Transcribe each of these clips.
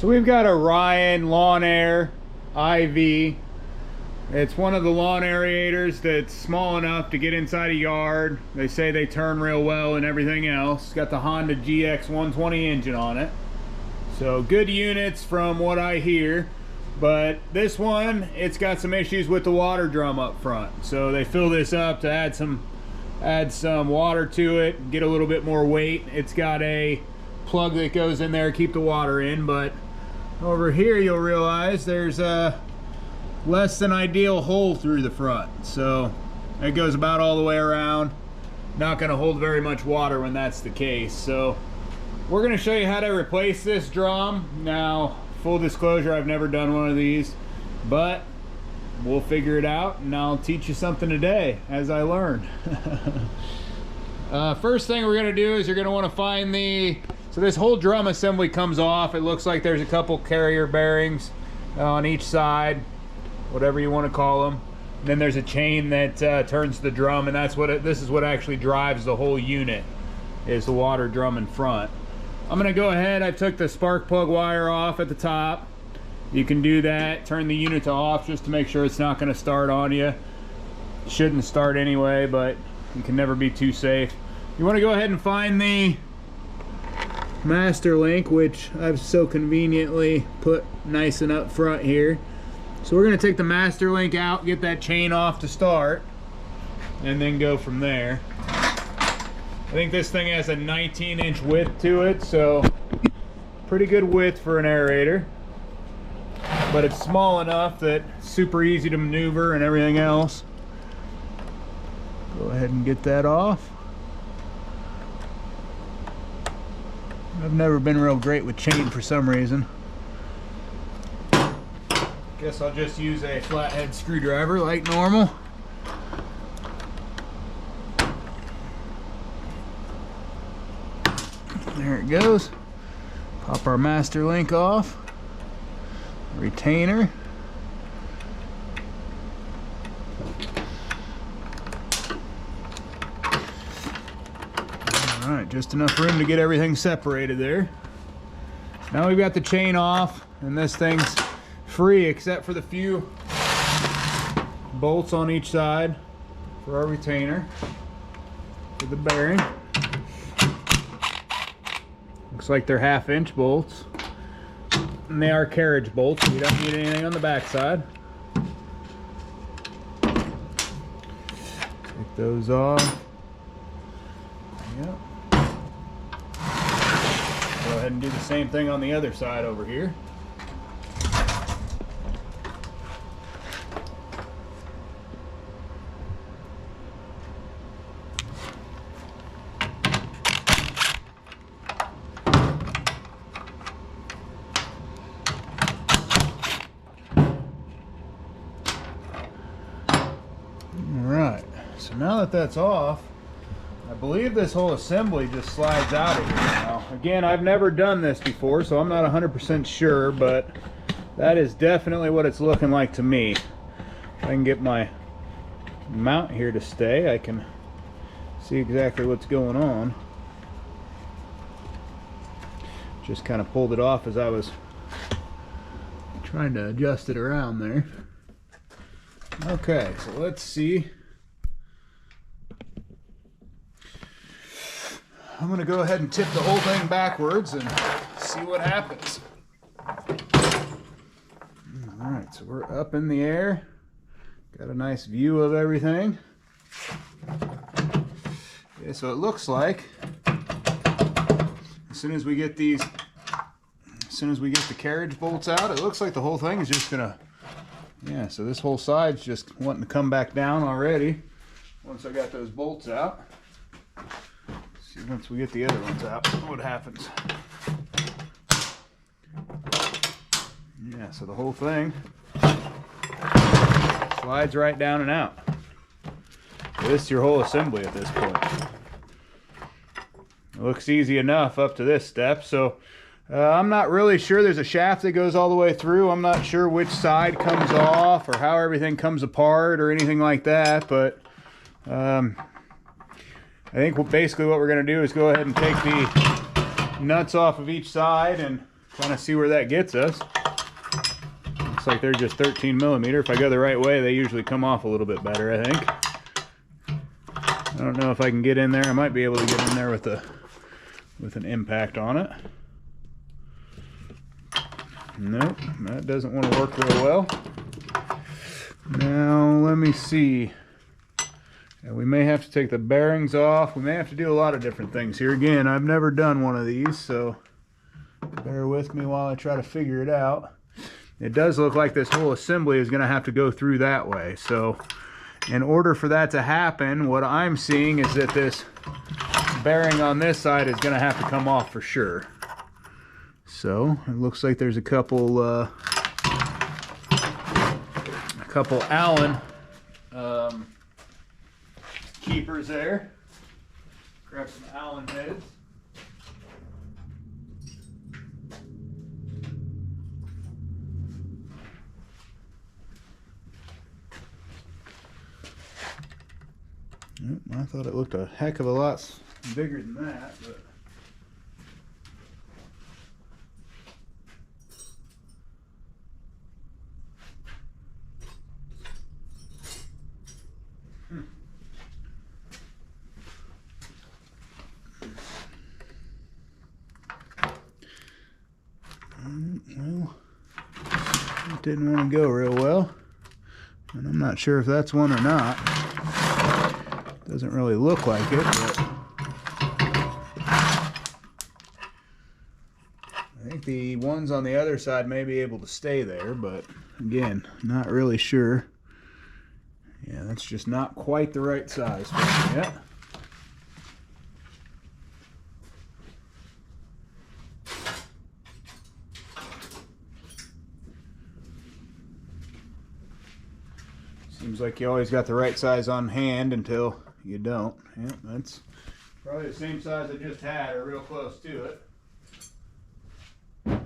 So we've got a Ryan Lawnaire IV. It's one of the lawn aerators that's small enough to get inside a yard. They say they turn real well and everything else. It's got the Honda GX 120 engine on it. So good units from what I hear. But this one, it's got some issues with the water drum up front. So they fill this up to add some water to it, get a little bit more weight. It's got a plug that goes in there to keep the water in, but over here you'll realize there's a less than ideal hole through the front. So it goes about all the way around. Not going to hold very much water when that's the case. So we're going to show you how to replace this drum. Now, full disclosure, I've never done one of these, but we'll figure it out and I'll teach you something today as I learn. First thing we're going to do is you're going to want to find so this whole drum assembly comes off. It looks like there's a couple carrier bearings on each side, whatever you want to call them. And then there's a chain that turns the drum, and this is what actually drives the whole unit, is the water drum in front. I'm going to go ahead, I took the spark plug wire off at the top. You can do that, turn the unit to off just to make sure it's not going to start on you. It shouldn't start anyway, but you can never be too safe. You want to go ahead and find the master link, which I've so conveniently put nice and up front here. So we're going to take the master link out, get that chain off to start, and then go from there. I think this thing has a 19-inch width to it, so pretty good width for an aerator. But it's small enough that it's super easy to maneuver and everything else. Go ahead and get that off. I've never been real great with chain for some reason. Guess I'll just use a flathead screwdriver like normal. There it goes. Pop our master link off. Retainer. Alright, just enough room to get everything separated there. Now we've got the chain off, and this thing's free except for the few bolts on each side for our retainer for the bearing. Looks like they're 1/2-inch bolts, and they are carriage bolts, so you don't need anything on the back side. Take those off. Yep. Go ahead and do the same thing on the other side over here. Alright, so now that that's off, I believe this whole assembly just slides out of here. Now, again, I've never done this before, so I'm not 100% sure, but that is definitely what it's looking like to me. If I can get my mount here to stay, I can see exactly what's going on. Just kind of pulled it off as I was trying to adjust it around there. Okay, so let's see. I'm going to go ahead and tip the whole thing backwards and see what happens. Alright, so we're up in the air. Got a nice view of everything. Okay, so it looks like as soon as we get the carriage bolts out, it looks like the whole thing is just going to, yeah, so this whole side's just wanting to come back down already once I got those bolts out. See, once we get the other ones out, what happens. Yeah, so the whole thing slides right down and out. So this is your whole assembly at this point. It looks easy enough up to this step. So I'm not really sure. There's a shaft that goes all the way through. I'm not sure which side comes off or how everything comes apart or anything like that, but I think basically what we're going to do is go ahead and take the nuts off of each side and kind of see where that gets us. Looks like they're just 13 millimeter. If I go the right way, they usually come off a little bit better, I think. I don't know if I can get in there. I might be able to get in there with an impact on it. Nope, that doesn't want to work real well. Now, let me see. And we may have to take the bearings off. We may have to do a lot of different things here. Again, I've never done one of these, so bear with me while I try to figure it out. It does look like this whole assembly is going to have to go through that way. So in order for that to happen, what I'm seeing is that this bearing on this side is going to have to come off for sure. So it looks like there's a couple Allen keepers there. Grab some Allen heads. I thought it looked a heck of a lot bigger than that, but well, it didn't want to go real well, and I'm not sure if that's one or not. Doesn't really look like it, but I think the ones on the other side may be able to stay there, but again, not really sure. Yeah, that's just not quite the right size for me yet. Seems like you always got the right size on hand until you don't. Yeah, that's probably the same size I just had, or real close to it. I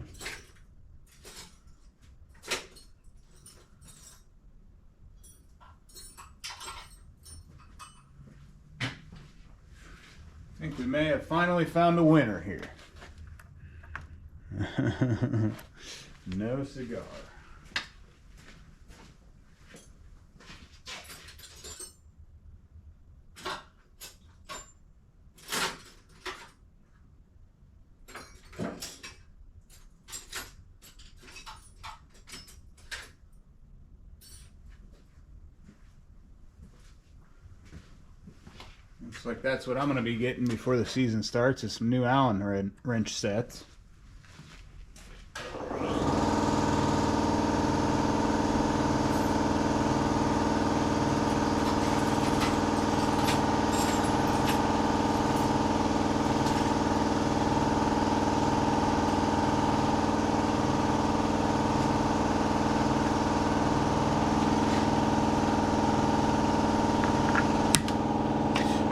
think we may have finally found a winner here. No cigar. Looks like that's what I'm going to be getting before the season starts, is some new Allen wrench sets.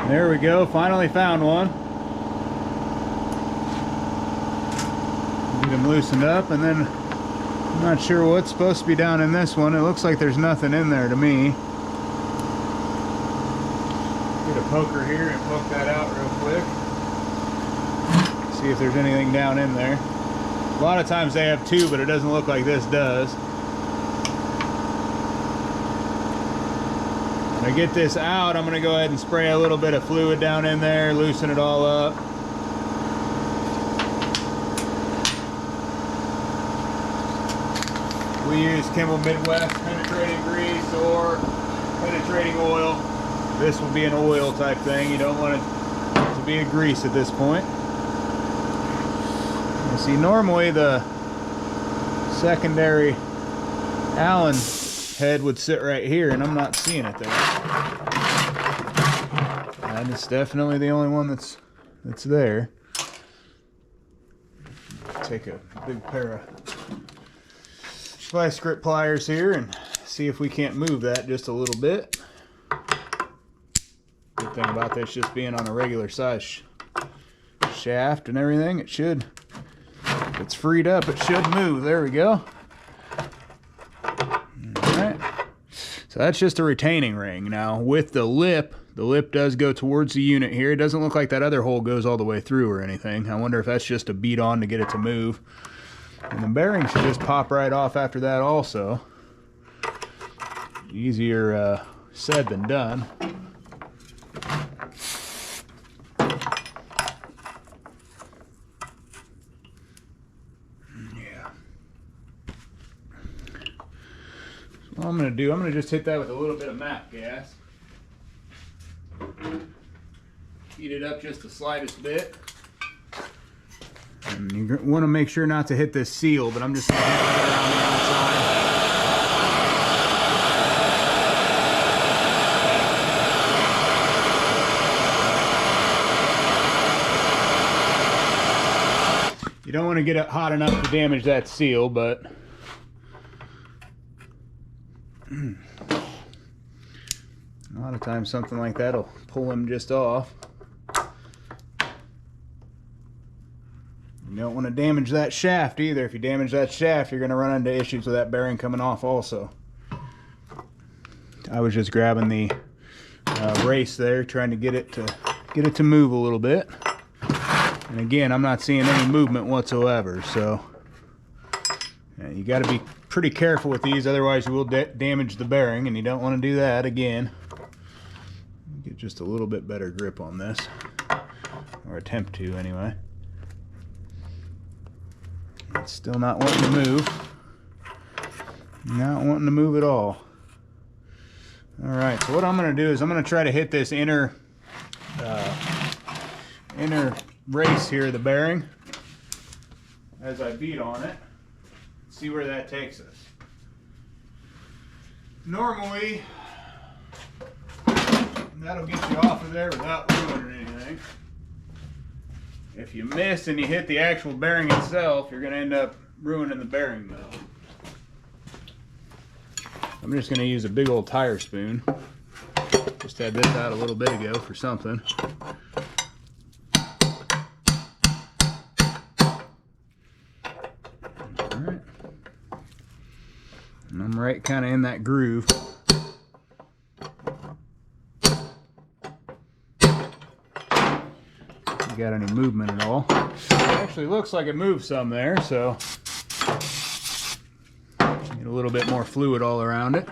There we go, finally found one. Get them loosened up, and then I'm not sure what's supposed to be down in this one. It looks like there's nothing in there to me. Get a poker here and poke that out real quick. See if there's anything down in there. A lot of times they have two, but it doesn't look like this does. When I get this out, I'm going to go ahead and spray a little bit of fluid down in there, loosen it all up. We use Kimball Midwest penetrating grease or penetrating oil. This will be an oil type thing. You don't want it to be a grease at this point. You see, normally the secondary Allen head would sit right here, and I'm not seeing it there. And it's definitely the only one that's there. Take a big pair of vice grip pliers here and see if we can't move that just a little bit. Good thing about this just being on a regular size shaft and everything, it should, if it's freed up, it should move. There we go. Alright, so that's just a retaining ring. Now with the lip does go towards the unit here. It doesn't look like that other hole goes all the way through or anything. I wonder if that's just a bead on to get it to move. And the bearing should just pop right off after that also. Easier said than done. Yeah. So what I'm going to do, I'm going to just hit that with a little bit of MAP gas. Heat it up just the slightest bit. And you want to make sure not to hit this seal, but I'm just going to hit it around the outside. You don't want to get it hot enough to damage that seal, but a lot of times something like that will pull him just off. You don't want to damage that shaft either. If you damage that shaft, you're going to run into issues with that bearing coming off also. I was just grabbing the race there, trying to get it to move a little bit. And again, I'm not seeing any movement whatsoever, so you got to be pretty careful with these, otherwise you will damage the bearing, and you don't want to do that again. Get just a little bit better grip on this, or attempt to anyway. It's still not wanting to move. Not wanting to move at all. Alright, so what I'm going to do is I'm going to try to hit this inner race here, the bearing, as I beat on it. See where that takes us. Normally, that'll get you off of there without ruining anything. If you miss and you hit the actual bearing itself, you're going to end up ruining the bearing though. I'm just going to use a big old tire spoon. Just had this out a little bit ago for something. Alright. And I'm right kind of in that groove. Got any movement at all. It actually looks like it moved some there, so get a little bit more fluid all around it.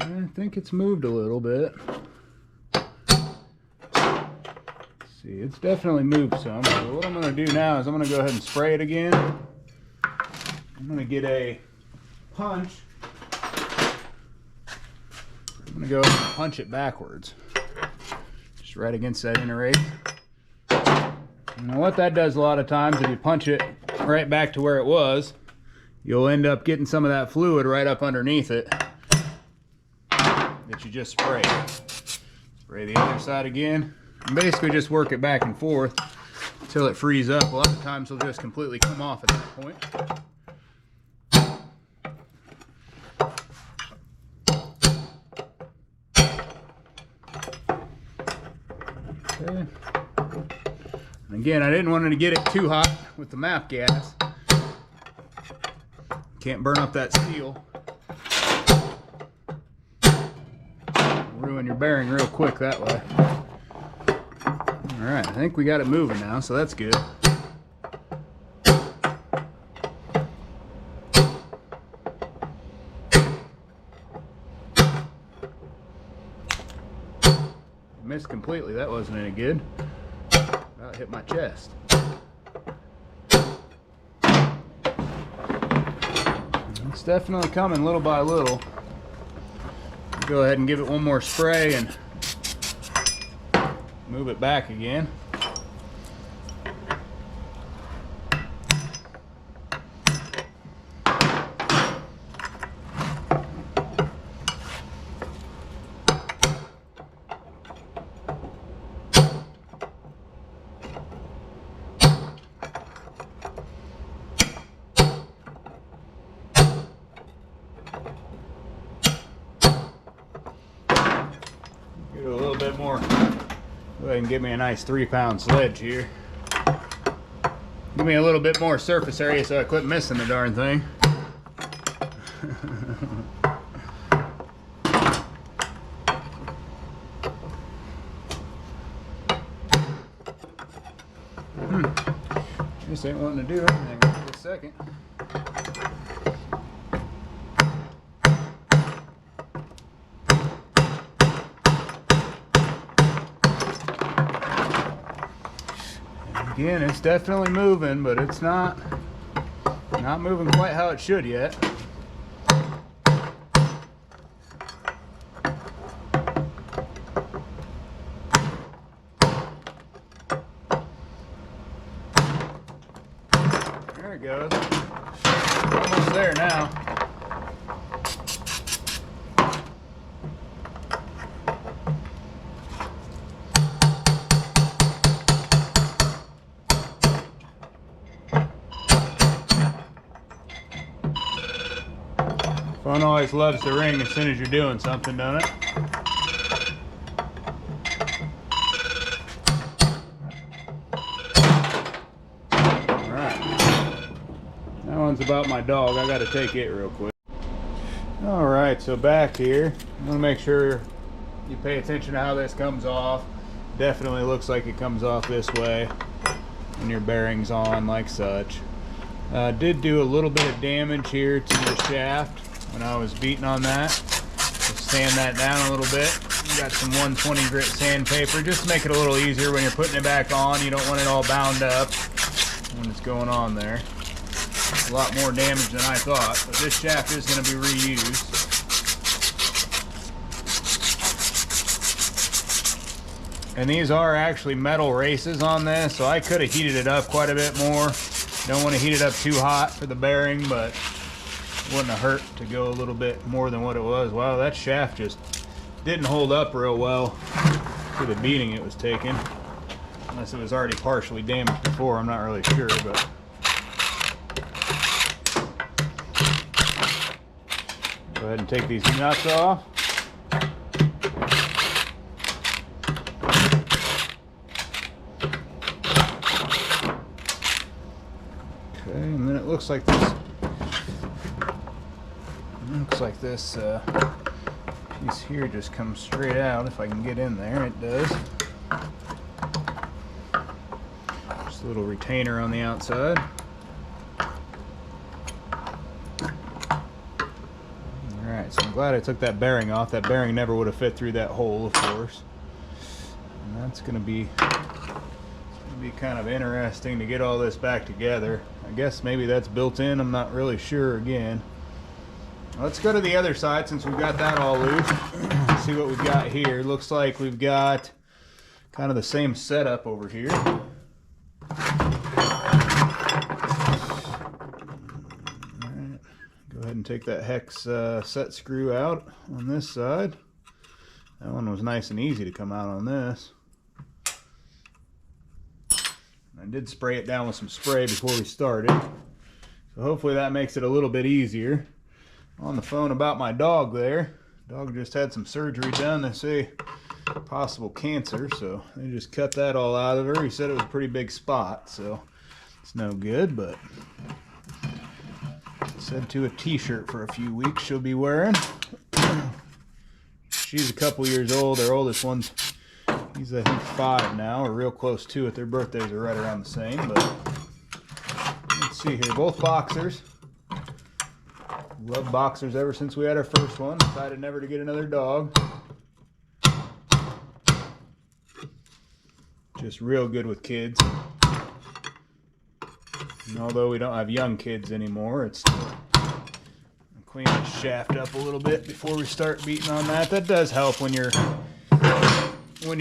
I think it's moved a little bit. See, it's definitely moved some. So what I'm going to do now is I'm going to go ahead and spray it again. I'm going to get a punch. I'm going to go ahead and punch it backwards. Just right against that inner race. Now what that does a lot of times, if you punch it right back to where it was, you'll end up getting some of that fluid right up underneath it that you just sprayed. Spray the other side again. And basically just work it back and forth until it frees up. A lot of times it'll just completely come off at that point. Okay. And again, I didn't want to get it too hot with the MAP gas. Can't burn up that seal. Ruin your bearing real quick that way. Alright, I think we got it moving now, so that's good. Missed completely, that wasn't any good. About hit my chest. It's definitely coming little by little. Go ahead and give it one more spray and move it back again. Get a little bit more. Go ahead and give me a nice 3-pound sledge here. Give me a little bit more surface area so I quit missing the darn thing. This ain't wanting to do anything right this second. Again, it's definitely moving, but it's not moving quite how it should yet. There it goes. Almost there now. Phone always loves to ring as soon as you're doing something, don't it? Alright. That one's about my dog. I gotta take it real quick. Alright, so back here. I'm gonna make sure you pay attention to how this comes off. Definitely looks like it comes off this way when your bearing's on, like such. Did do a little bit of damage here to the shaft when I was beating on that. Just sand that down a little bit. Got some 120 grit sandpaper just to make it a little easier when you're putting it back on. You don't want it all bound up when it's going on there. It's a lot more damage than I thought, but this shaft is going to be reused. And these are actually metal races on this, so I could have heated it up quite a bit more. Don't want to heat it up too hot for the bearing, but wouldn't have hurt to go a little bit more than what it was. Wow, that shaft just didn't hold up real well for the beating it was taking. Unless it was already partially damaged before, I'm not really sure, but go ahead and take these nuts off. Okay, and then it looks like this piece here just comes straight out. If I can get in there, it does. Just a little retainer on the outside. Alright, so I'm glad I took that bearing off. That bearing never would have fit through that hole, of course. And that's going to be kind of interesting to get all this back together. I guess maybe that's built in. I'm not really sure again. Let's go to the other side since we've got that all loose. See what we've got here. Looks like we've got kind of the same setup over here. All right. Go ahead and take that hex set screw out on this side. That one was nice and easy to come out on this. I did spray it down with some spray before we started, so hopefully that makes it a little bit easier. On the phone about my dog there. Dog just had some surgery done. They say possible cancer, so they just cut that all out of her. He said it was a pretty big spot, so it's no good, but said to a t-shirt for a few weeks she'll be wearing. She's a couple years old. Their oldest one's, he's I think 5 now, or real close to it. Their birthdays are right around the same, but let's see here. Both boxers. Loved boxers ever since we had our first one. Decided never to get another dog. Just real good with kids. And although we don't have young kids anymore, it's still clean the shaft up a little bit before we start beating on that. That does help when you're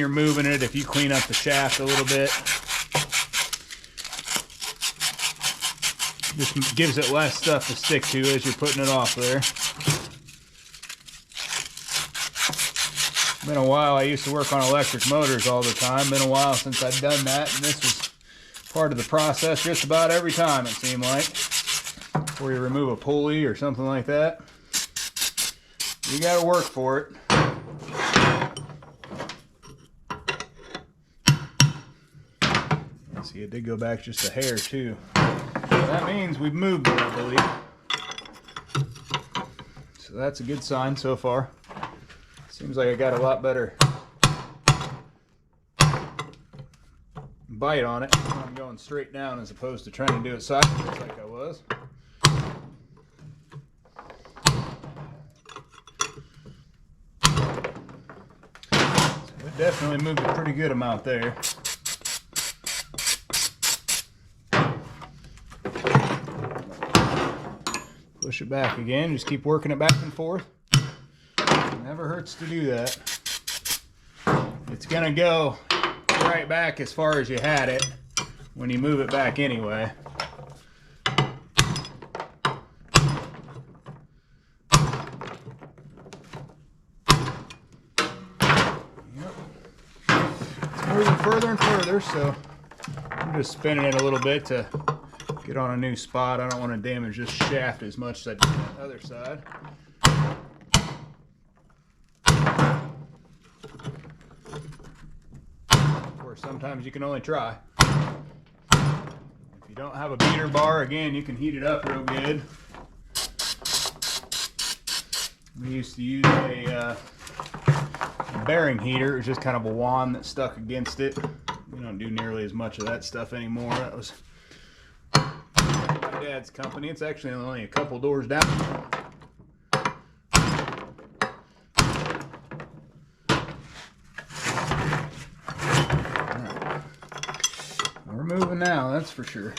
moving it, if you clean up the shaft a little bit. Just gives it less stuff to stick to as you're putting it off there. Been a while. I used to work on electric motors all the time. Been a while since I've done that, and this was part of the process just about every time, it seemed like. Before you remove a pulley or something like that, you got to work for it. See, it did go back just a hair too. So that means we've moved it, I believe. So that's a good sign so far. Seems like I got a lot better bite on it. I'm going straight down as opposed to trying to do it sideways like I was. So it definitely moved a pretty good amount there. Push it back again, just keep working it back and forth. Never hurts to do that. It's gonna go right back as far as you had it when you move it back anyway. Yep. It's moving further and further, so I'm just spinning it a little bit to get on a new spot. I don't want to damage this shaft as much as I did on the other side. Of course, sometimes you can only try. If you don't have a beater bar, again, you can heat it up real good. We used to use a bearing heater. It was just kind of a wand that stuck against it. We don't do nearly as much of that stuff anymore. That was my dad's company. It's actually only a couple doors down. Right. We're moving now, that's for sure.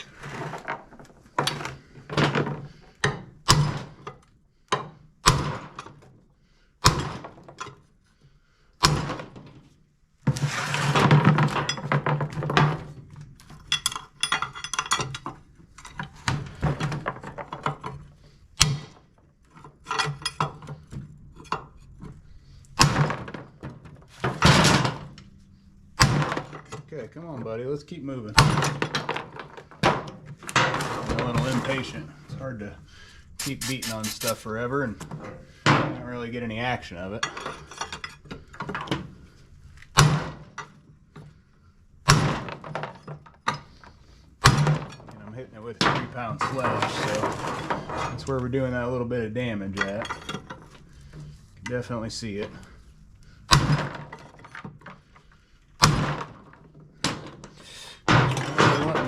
Okay, come on, buddy. Let's keep moving. I'm a little impatient. It's hard to keep beating on stuff forever and not really get any action of it. And I'm hitting it with a 3-pound sledge, so that's where we're doing that little bit of damage at. Can definitely see it.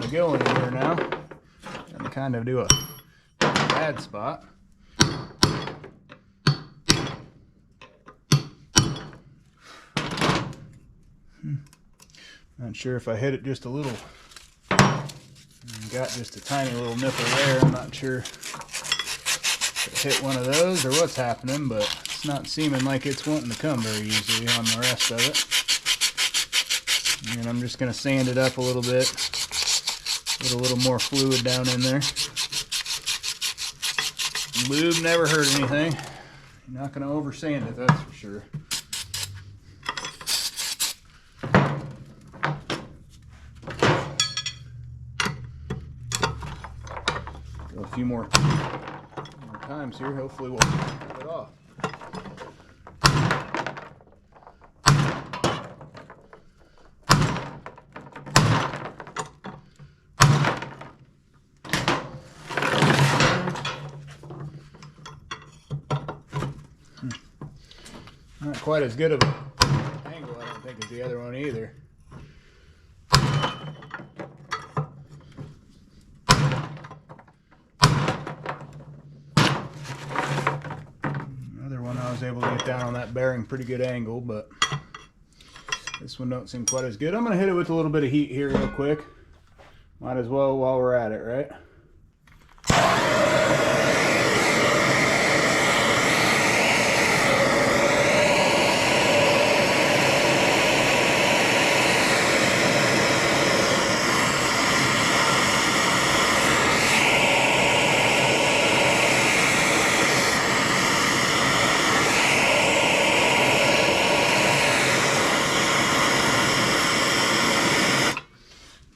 To go in here now and kind of do a bad spot. Not sure if I hit it just a little. Got just a tiny little nipple there. I'm not sure if it hit one of those or what's happening, but it's not seeming like it's wanting to come very easily on the rest of it. And I'm just going to sand it up a little bit. Get a little more fluid down in there. Lube never hurt anything. You're not going to over sand it, that's for sure. Go a few more times here. Hopefully we'll get it off. Not quite as good of an angle, I don't think, as the other one either. The other one I was able to get down on that bearing pretty good angle, but this one don't seem quite as good. I'm going to hit it with a little bit of heat here real quick. Might as well while we're at it, right?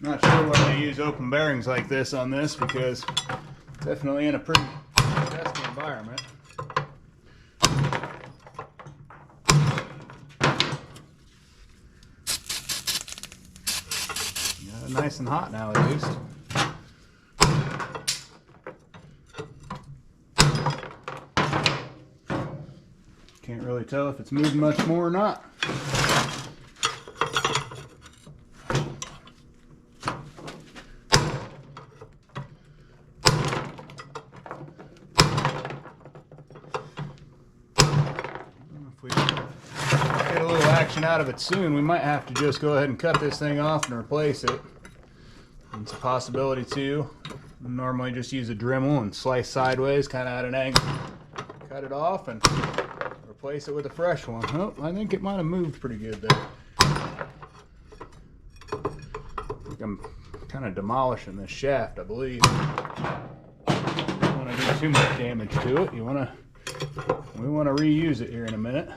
Not sure why they use open bearings like this on this, because it's definitely in a pretty dusty environment. nice and hot now at least. Can't really tell if it's moving much more or not. If we get a little action out of it soon, we might have to just go ahead and cut this thing off and replace it. It's a possibility too. I normally just use a Dremel and slice sideways, kind of at an angle. Cut it off and replace it with a fresh one. Oh, I think it might have moved pretty good there. I think I'm kind of demolishing this shaft, I believe. Don't want to do too much damage to it. We want to reuse it here in a minute.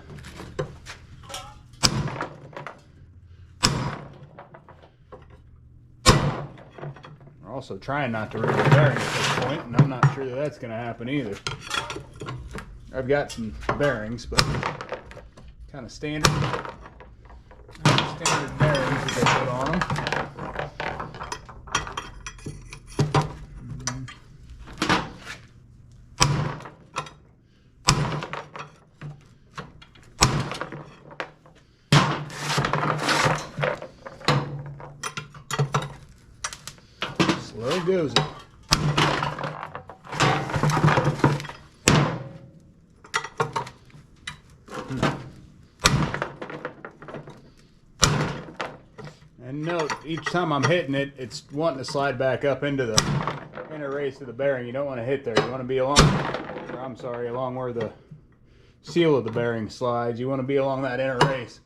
We're also trying not to ruin the bearing at this point, and I'm not sure that that's going to happen either. I've got some bearings, but kind of standard bearings that they put on them. Slow goes it. And note, each time I'm hitting it, it's wanting to slide back up into the inner race of the bearing. You don't want to hit there. You want to be along where the seal of the bearing slides. You want to be along that inner race.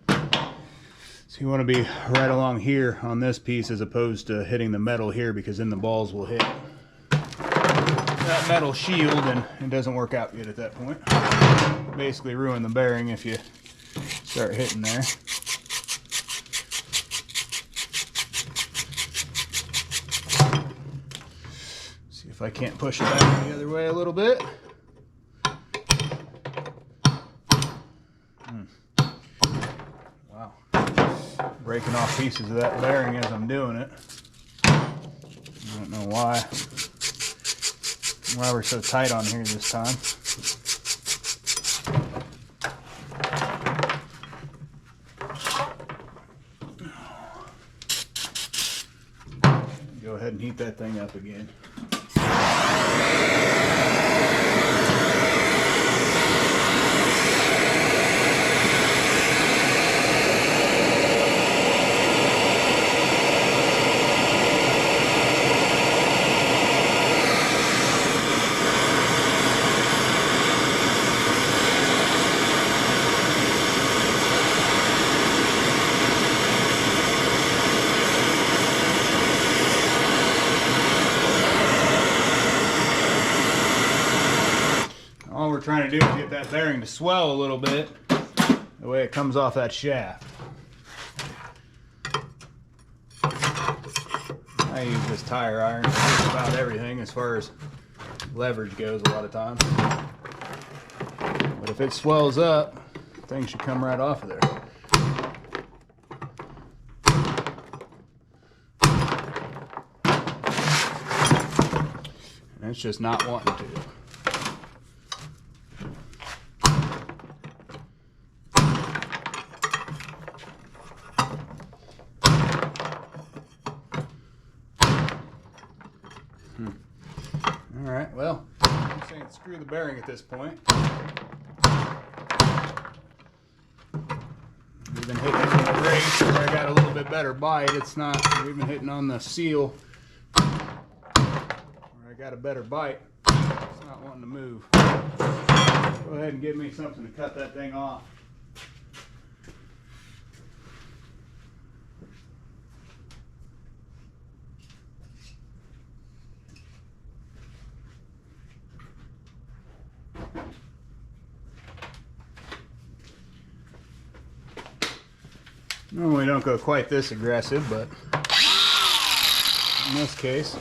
So you want to be right along here on this piece as opposed to hitting the metal here, because then the balls will hit that metal shield and it doesn't work out good at that point. Basically ruin the bearing if you start hitting there. See if I can't push it back the other way a little bit. Wow. Breaking off pieces of that bearing as I'm doing it. I don't know why we're so tight on here this time. Go ahead and heat that thing up again. All we're trying to do is get that bearing to swell a little bit, the way it comes off that shaft. I use this tire iron for just about everything as far as leverage goes a lot of times. But if it swells up, things should come right off of there. And it's just not wanting to. Alright, well, I'm saying screw the bearing at this point. We've been hitting on the race where I got a little bit better bite. It's not, we've been hitting on the seal where I got a better bite. It's not wanting to move. Go ahead and give me something to cut that thing off. Normally don't go quite this aggressive, but in this case,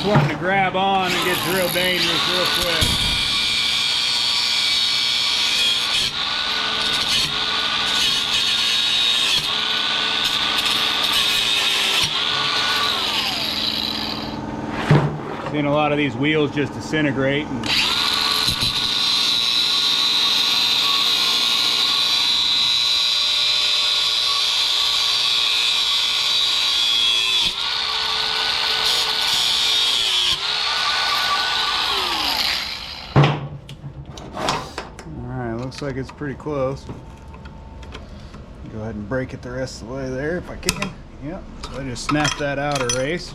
wanting to grab on and gets real dangerous real quick. Seeing a lot of these wheels just disintegrate. And looks like it's pretty close. Go ahead and break it the rest of the way there if I can. Yep. So I just snapped that outer race.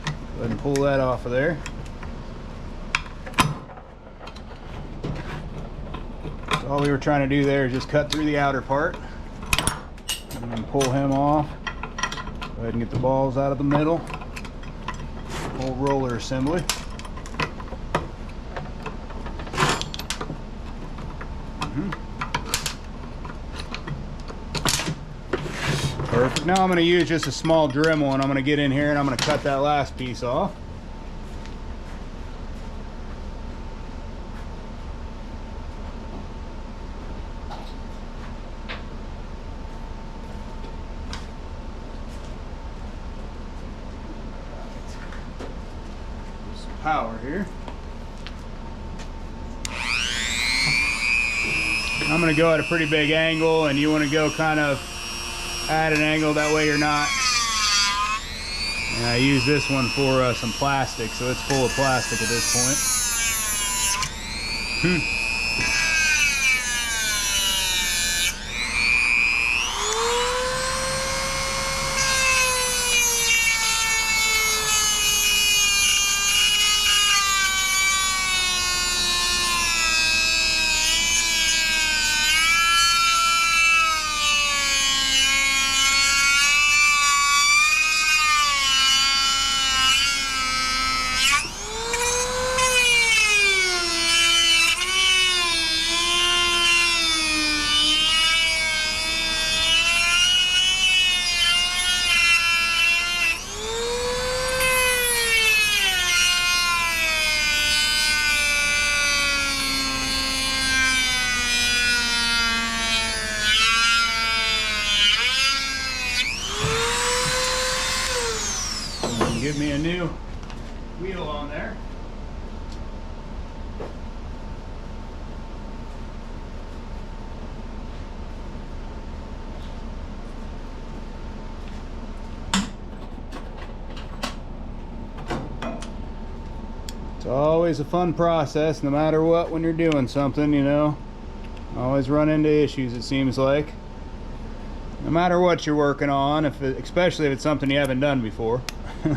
Go ahead and pull that off of there. So all we were trying to do there is just cut through the outer part and then pull him off. Go ahead and get the balls out of the middle. Whole roller assembly. Perfect. Now I'm going to use just a small Dremel, and I'm going to get in here and I'm going to cut that last piece off. Some power here. I'm going to go at a pretty big angle, and you want to go kind of at an angle, that way you're not. And I use this one for some plastic, so it's full of plastic at this point. Give me a new wheel on there. It's always a fun process, no matter what, when you're doing something, you know. Always run into issues, it seems like. No matter what you're working on, especially if it's something you haven't done before. I'm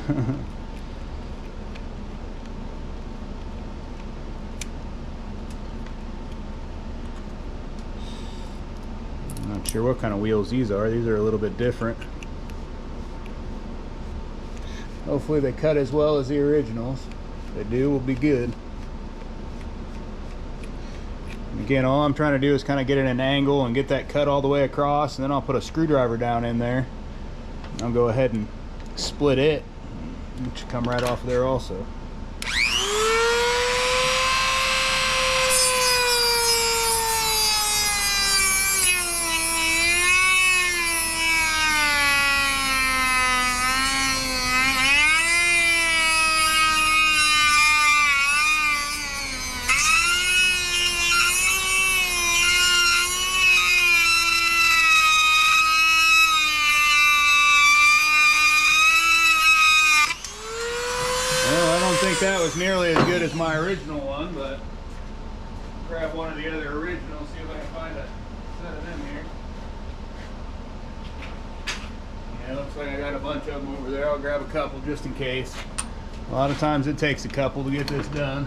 not sure what kind of wheels these are. These are a little bit different. Hopefully they cut as well as the originals. If they do, we'll be good. And again, all I'm trying to do is kind of get it at an angle and get that cut all the way across, and then I'll put a screwdriver down in there. I'll go ahead and split it. It should come right off of there also. That was nearly as good as my original one, but grab one of the other originals, see if I can find a set of them here. Yeah, looks like I got a bunch of them over there. I'll grab a couple just in case. A lot of times it takes a couple to get this done.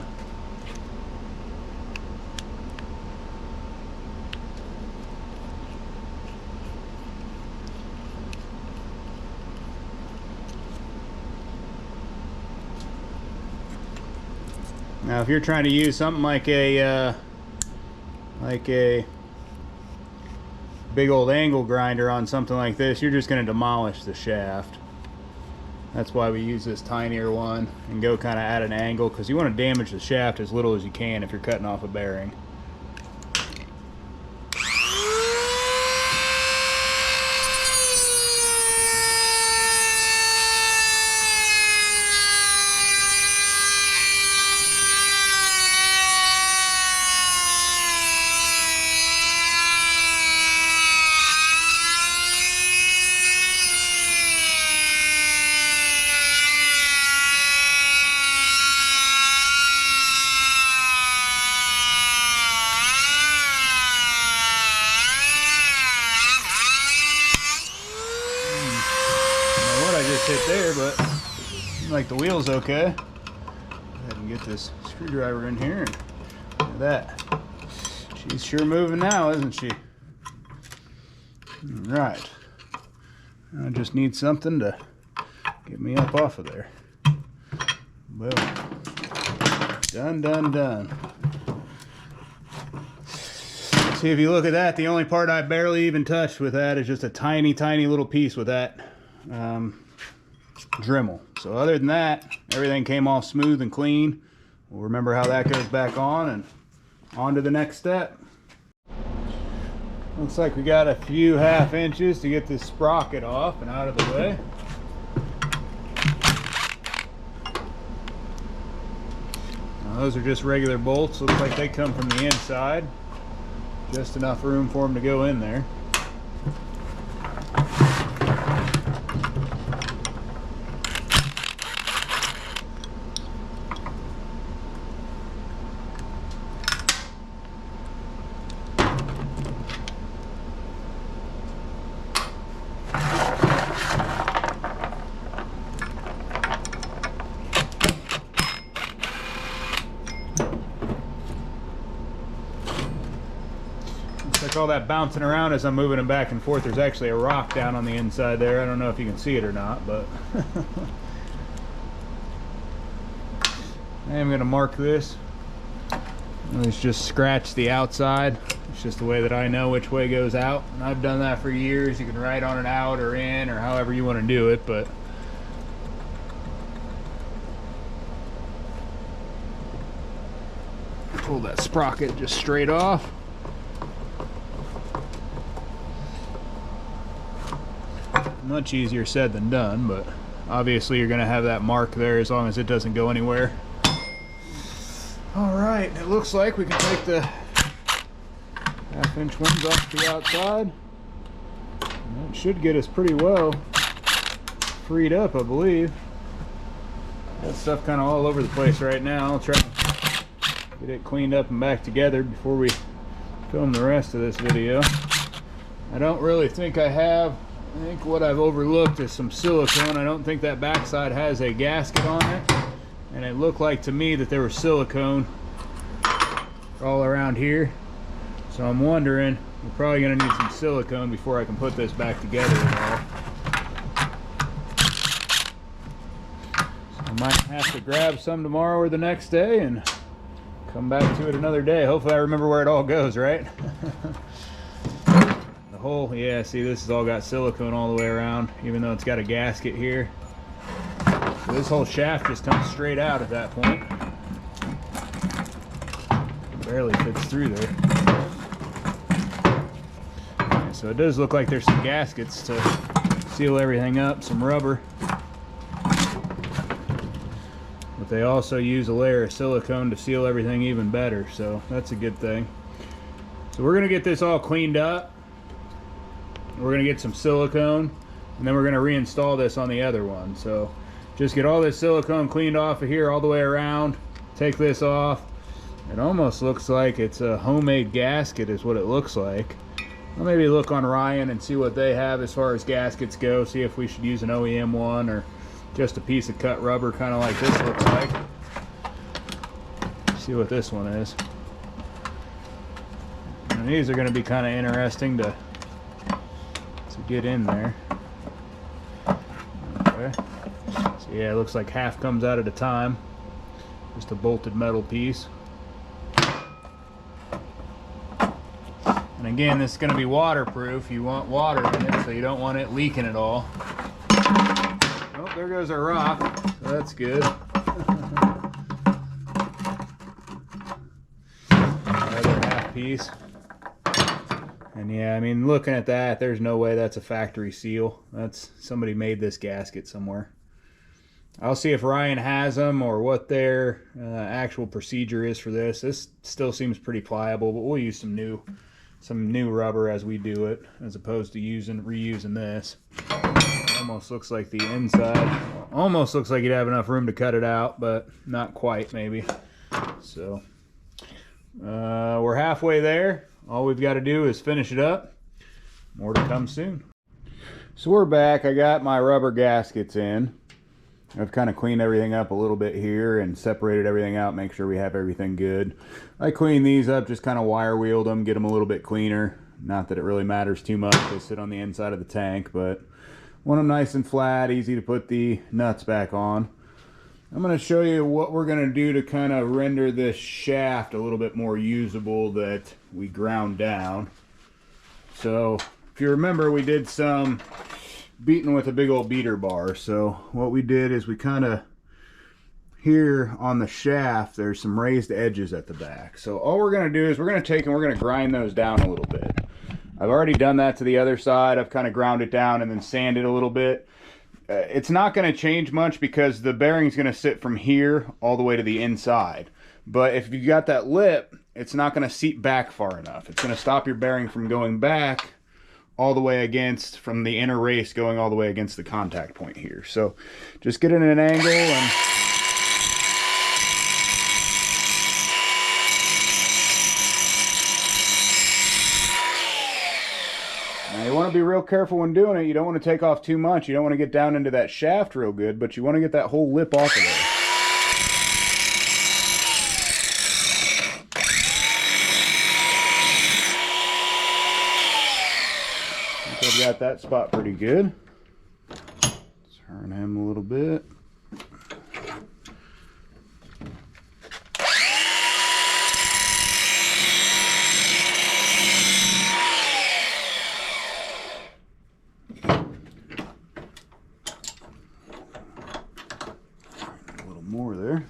Now, if you're trying to use something like a big old angle grinder on something like this, you're just going to demolish the shaft. That's why we use this tinier one and go kind of at an angle, because you want to damage the shaft as little as you can if you're cutting off a bearing. Hit there, but seems like the wheel's okay. Go ahead and get this screwdriver in here. Look at that. She's sure moving now, isn't she? All right. I just need something to get me up off of there. Boom. Done, done, done. See, if you look at that, the only part I barely even touched with that is just a tiny, tiny little piece with that Dremel. So other than that, everything came off smooth and clean. We'll remember how that goes back on, and on to the next step. Looks like we got a few half inches to get this sprocket off and out of the way. Now, those are just regular bolts. Looks like they come from the inside. Just enough room for them to go in there. Like all that bouncing around as I'm moving them back and forth, there's actually a rock down on the inside there. I don't know if you can see it or not, but I am going to mark this. Let's just scratch the outside. It's just the way that I know which way goes out, and I've done that for years. You can write on it out or in or however you want to do it, but pull that sprocket just straight off. Much easier said than done, but obviously you're going to have that mark there as long as it doesn't go anywhere. Alright, it looks like we can take the half-inch ones off the outside. That should get us pretty well freed up, I believe. That stuff kind of all over the place right now. I'll try to get it cleaned up and back together before we film the rest of this video. I don't really think I have. I think what I've overlooked is some silicone. I don't think that backside has a gasket on it, and it looked like to me that there was silicone all around here. So I'm wondering, we're probably going to need some silicone before I can put this back together at all. So I might have to grab some tomorrow or the next day and come back to it another day. Hopefully I remember where it all goes, right? The whole, yeah, see, this has all got silicone all the way around, even though it's got a gasket here. So this whole shaft just comes straight out at that point. Barely fits through there. Okay, so it does look like there's some gaskets to seal everything up, some rubber. But they also use a layer of silicone to seal everything even better, so that's a good thing. So we're gonna get this all cleaned up. We're going to get some silicone, and then we're going to reinstall this on the other one. So just get all this silicone cleaned off of here all the way around. Take this off. It almost looks like it's a homemade gasket is what it looks like. I'll maybe look on Ryan and see what they have as far as gaskets go. See if we should use an OEM one or just a piece of cut rubber, kind of like this looks like. See what this one is. And these are going to be kind of interesting to get in there. Okay. So yeah, it looks like half comes out at a time. Just a bolted metal piece. And again, this is going to be waterproof. You want water in it, so you don't want it leaking at all. Oh, there goes our rock. So that's good. Another half piece. And yeah, I mean, looking at that, there's no way that's a factory seal. That's somebody made this gasket somewhere. I'll see if Ryan has them or what their actual procedure is for this. This still seems pretty pliable, but we'll use some new rubber as we do it, as opposed to reusing this. Almost looks like the inside, almost looks like you'd have enough room to cut it out, but not quite maybe. So we're halfway there. All we've got to do is finish it up. More to come soon. So we're back. I got my rubber gaskets in. I've kind of cleaned everything up a little bit here and separated everything out, make sure we have everything good. I cleaned these up, just kind of wire wheeled them, get them a little bit cleaner. Not that it really matters too much. They sit on the inside of the tank, but want them nice and flat, easy to put the nuts back on. I'm going to show you what we're going to do to kind of render this shaft a little bit more usable that we ground down. So if you remember, we did some beating with a big old beater bar. So what we did is we kind of, here on the shaft, there's some raised edges at the back. So all we're going to do is we're going to take and we're going to grind those down a little bit. I've already done that to the other side. I've kind of ground it down and then sanded a little bit. It's not going to change much because the bearing's going to sit from here all the way to the inside. But if you got that lip, it's not going to seat back far enough. It's going to stop your bearing from going back all the way against, from the inner race going all the way against the contact point here. So just get it in an angle and you want to be real careful when doing it. You don't want to take off too much. You don't want to get down into that shaft real good, but you want to get that whole lip off of there. I think I've got that spot pretty good. Turn him a little bit. More there.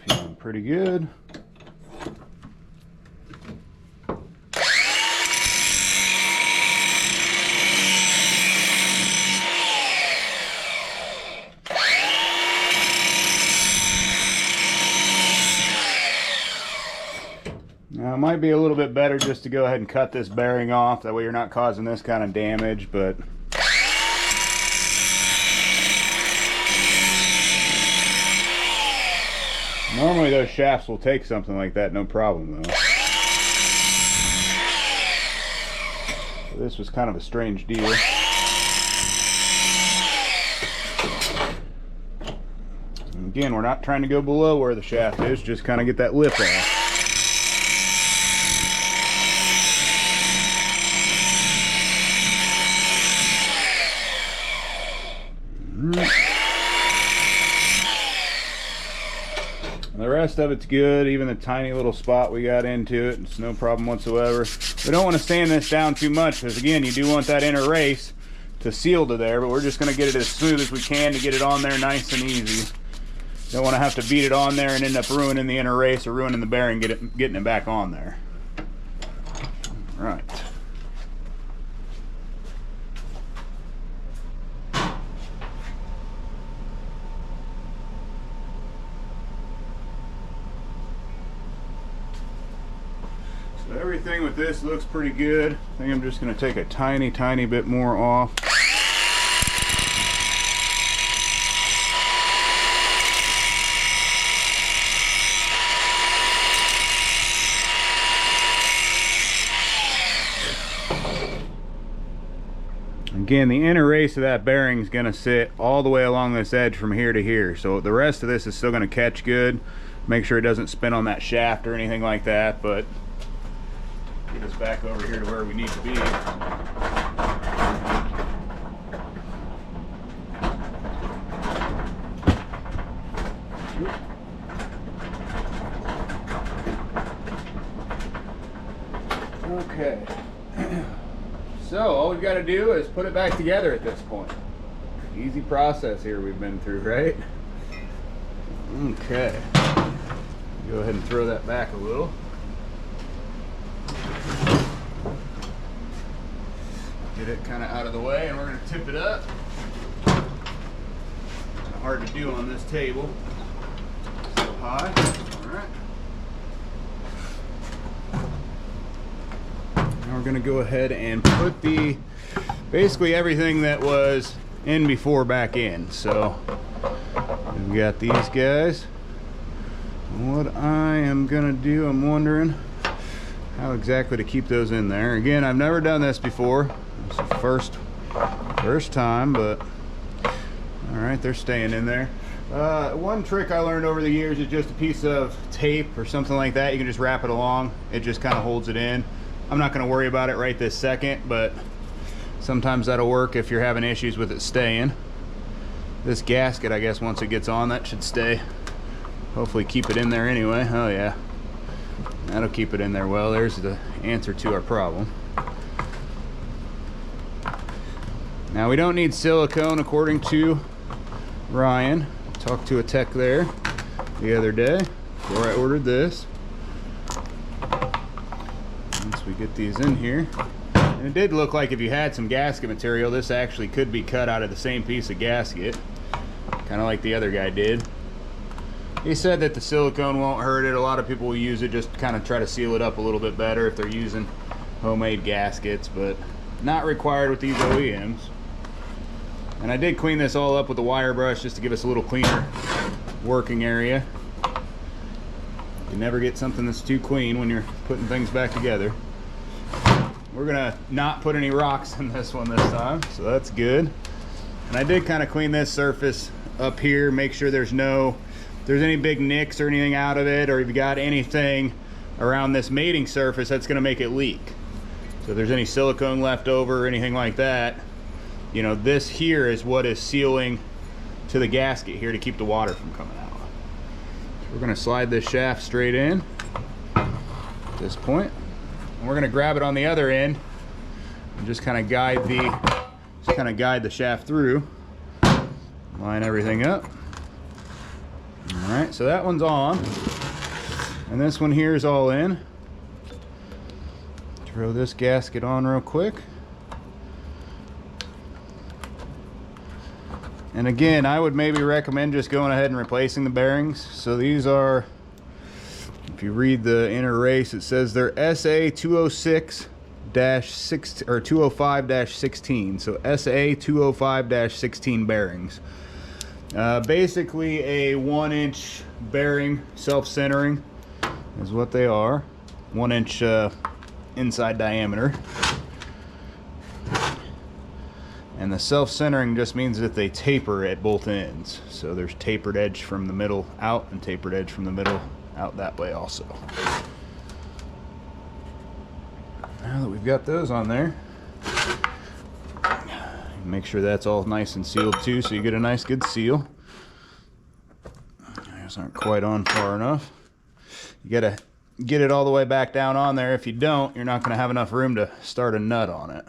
Feeling pretty good. Now it might be a little bit better just to go ahead and cut this bearing off, that way you're not causing this kind of damage, but normally those shafts will take something like that, no problem though. So this was kind of a strange deal. And again, we're not trying to go below where the shaft is, just kind of get that lip off. The rest of it's good, even the tiny little spot we got into it, it's no problem whatsoever. We don't want to sand this down too much because again, you do want that inner race to seal to there, but we're just going to get it as smooth as we can to get it on there nice and easy. Don't want to have to beat it on there and end up ruining the inner race or ruining the bearing getting it back on there. All right. Everything with this looks pretty good. I think I'm just going to take a tiny bit more off. Again, the inner race of that bearing is going to sit all the way along this edge from here to here. So the rest of this is still going to catch good. Make sure it doesn't spin on that shaft or anything like that, but get us back over here to where we need to be. So all we've got to do is put it back together at this point. Easy process here we've been through, right? Okay. Go ahead and throw that back a little. Get it kind of out of the way, and we're going to tip it up. Kind of hard to do on this table. So high. All right. Now we're going to go ahead and put basically everything that was in before back in. So we've got these guys. What I am gonna do, I'm wondering how exactly to keep those in there. Again, I've never done this before. It's the first time, but all right, they're staying in there. One trick I learned over the years is just a piece of tape or something like that. You can just wrap it along. It just kind of holds it in. I'm not gonna worry about it right this second, but sometimes that'll work if you're having issues with it staying. This gasket, I guess, once it gets on, that should stay. Hopefully keep it in there anyway. Oh yeah, that'll keep it in there well. There's the answer to our problem. Now we don't need silicone according to Ryan. I talked to a tech there the other day before I ordered this. Once we get these in here, and it did look like if you had some gasket material, this actually could be cut out of the same piece of gasket, kind of like the other guy did. He said that the silicone won't hurt it. A lot of people will use it just to kind of try to seal it up a little bit better if they're using homemade gaskets, but not required with these OEMs. And I did clean this all up with a wire brush just to give us a little cleaner working area. You never get something that's too clean when you're putting things back together. We're gonna not put any rocks in this one this time, so that's good. And I did kind of clean this surface up here, make sure there's any big nicks or anything out of it, or if you got anything around this mating surface that's gonna make it leak. So if there's any silicone left over or anything like that, you know, this here is what is sealing to the gasket here to keep the water from coming out. So we're gonna slide this shaft straight in at this point. And we're gonna grab it on the other end and just kind of guide the shaft through, line everything up. All right, so that one's on, and this one here is all in. Throw this gasket on real quick. And again, I would maybe recommend just going ahead and replacing the bearings. So these are, if you read the inner race, it says they're SA 206-6 or 205-16. So SA 205-16 bearings. Basically a 1-inch bearing, self-centering is what they are. 1-inch inside diameter. And the self-centering just means that they taper at both ends. So there's tapered edge from the middle out and tapered edge from the middle out that way also. Now that we've got those on there, make sure that's all nice and sealed too, so you get a nice good seal. These aren't quite on far enough. You gotta get it all the way back down on there. If you don't, you're not gonna have enough room to start a nut on it.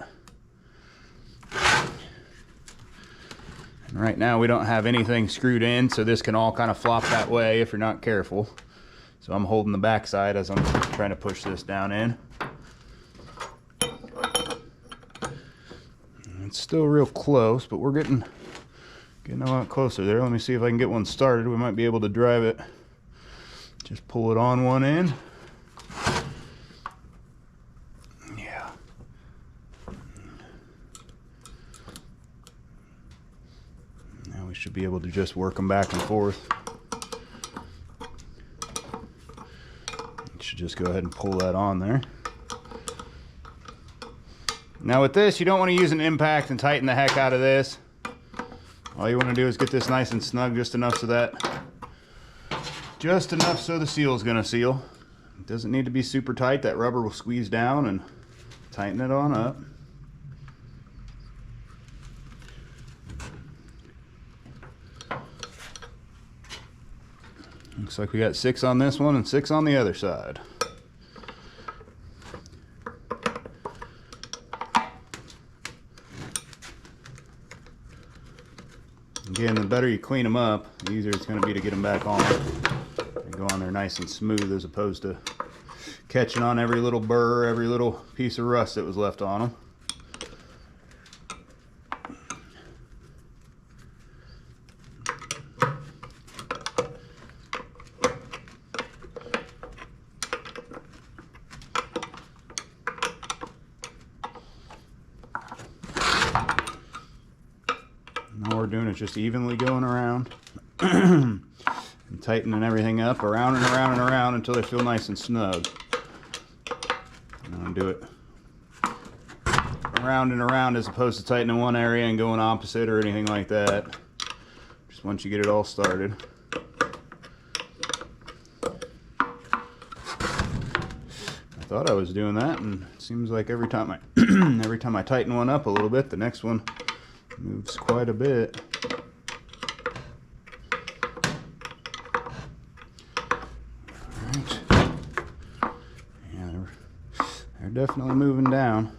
And right now we don't have anything screwed in, so this can all kind of flop that way if you're not careful. So I'm holding the back side as I'm trying to push this down in. It's still real close, but we're getting a lot closer there. Let me see if I can get one started. We might be able to drive it. Just pull it on one end. Yeah. Now we should be able to just work them back and forth. You should just go ahead and pull that on there. Now with this, you don't want to use an impact and tighten the heck out of this. All you want to do is get this nice and snug, just enough so the seal is going to seal. It doesn't need to be super tight. That rubber will squeeze down and tighten it on up. Looks like we got 6 on this one and 6 on the other side. Again, the better you clean them up, the easier it's going to be to get them back on. They go on there nice and smooth as opposed to catching on every little burr, every little piece of rust that was left on them. All we're doing is just evenly going around and tightening everything up around and around and around until they feel nice and snug. And I'll do it around and around as opposed to tightening one area and going opposite or anything like that. Just once you get it all started. I thought I was doing that, and it seems like every time I every time I tighten one up a little bit, the next one moves quite a bit. Alright. Yeah, they're definitely moving down.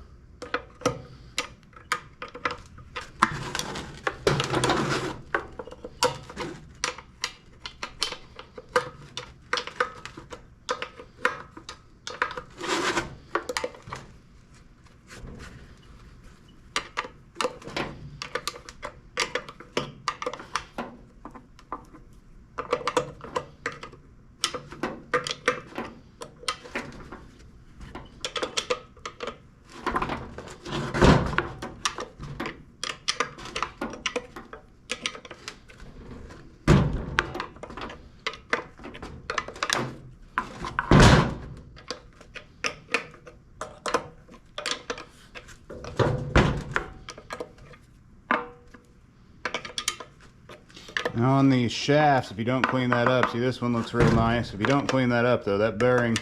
Now on these shafts, if you don't clean that up, see this one looks real nice. If you don't clean that up though, that bearing,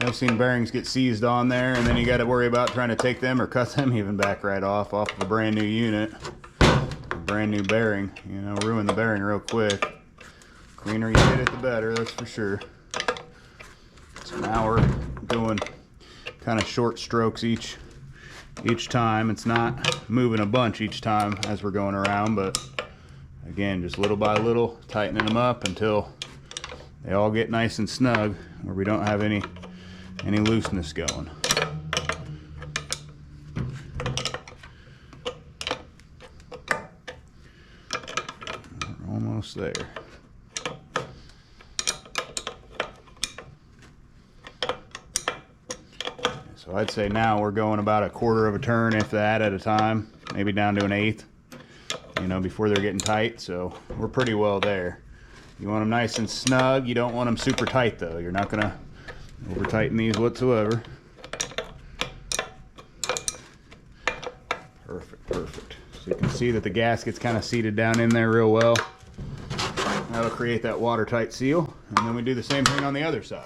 I've seen bearings get seized on there, and then you got to worry about trying to take them or cut them even back right off of a brand new unit. A brand new bearing, you know, ruin the bearing real quick. Cleaner you get it, the better, that's for sure. So now we're doing kind of short strokes each time. It's not moving a bunch each time as we're going around, but again, just little by little, tightening them up until they all get nice and snug, where we don't have any looseness going. We're almost there. So I'd say now we're going about a quarter of a turn, if that, at a time, maybe down to an eighth, you know, before they're getting tight. So we're pretty well there. You want them nice and snug. You don't want them super tight though. You're not gonna over tighten these whatsoever. Perfect, perfect. So you can see that the gasket's kind of seated down in there real well. That'll create that watertight seal, and then we do the same thing on the other side.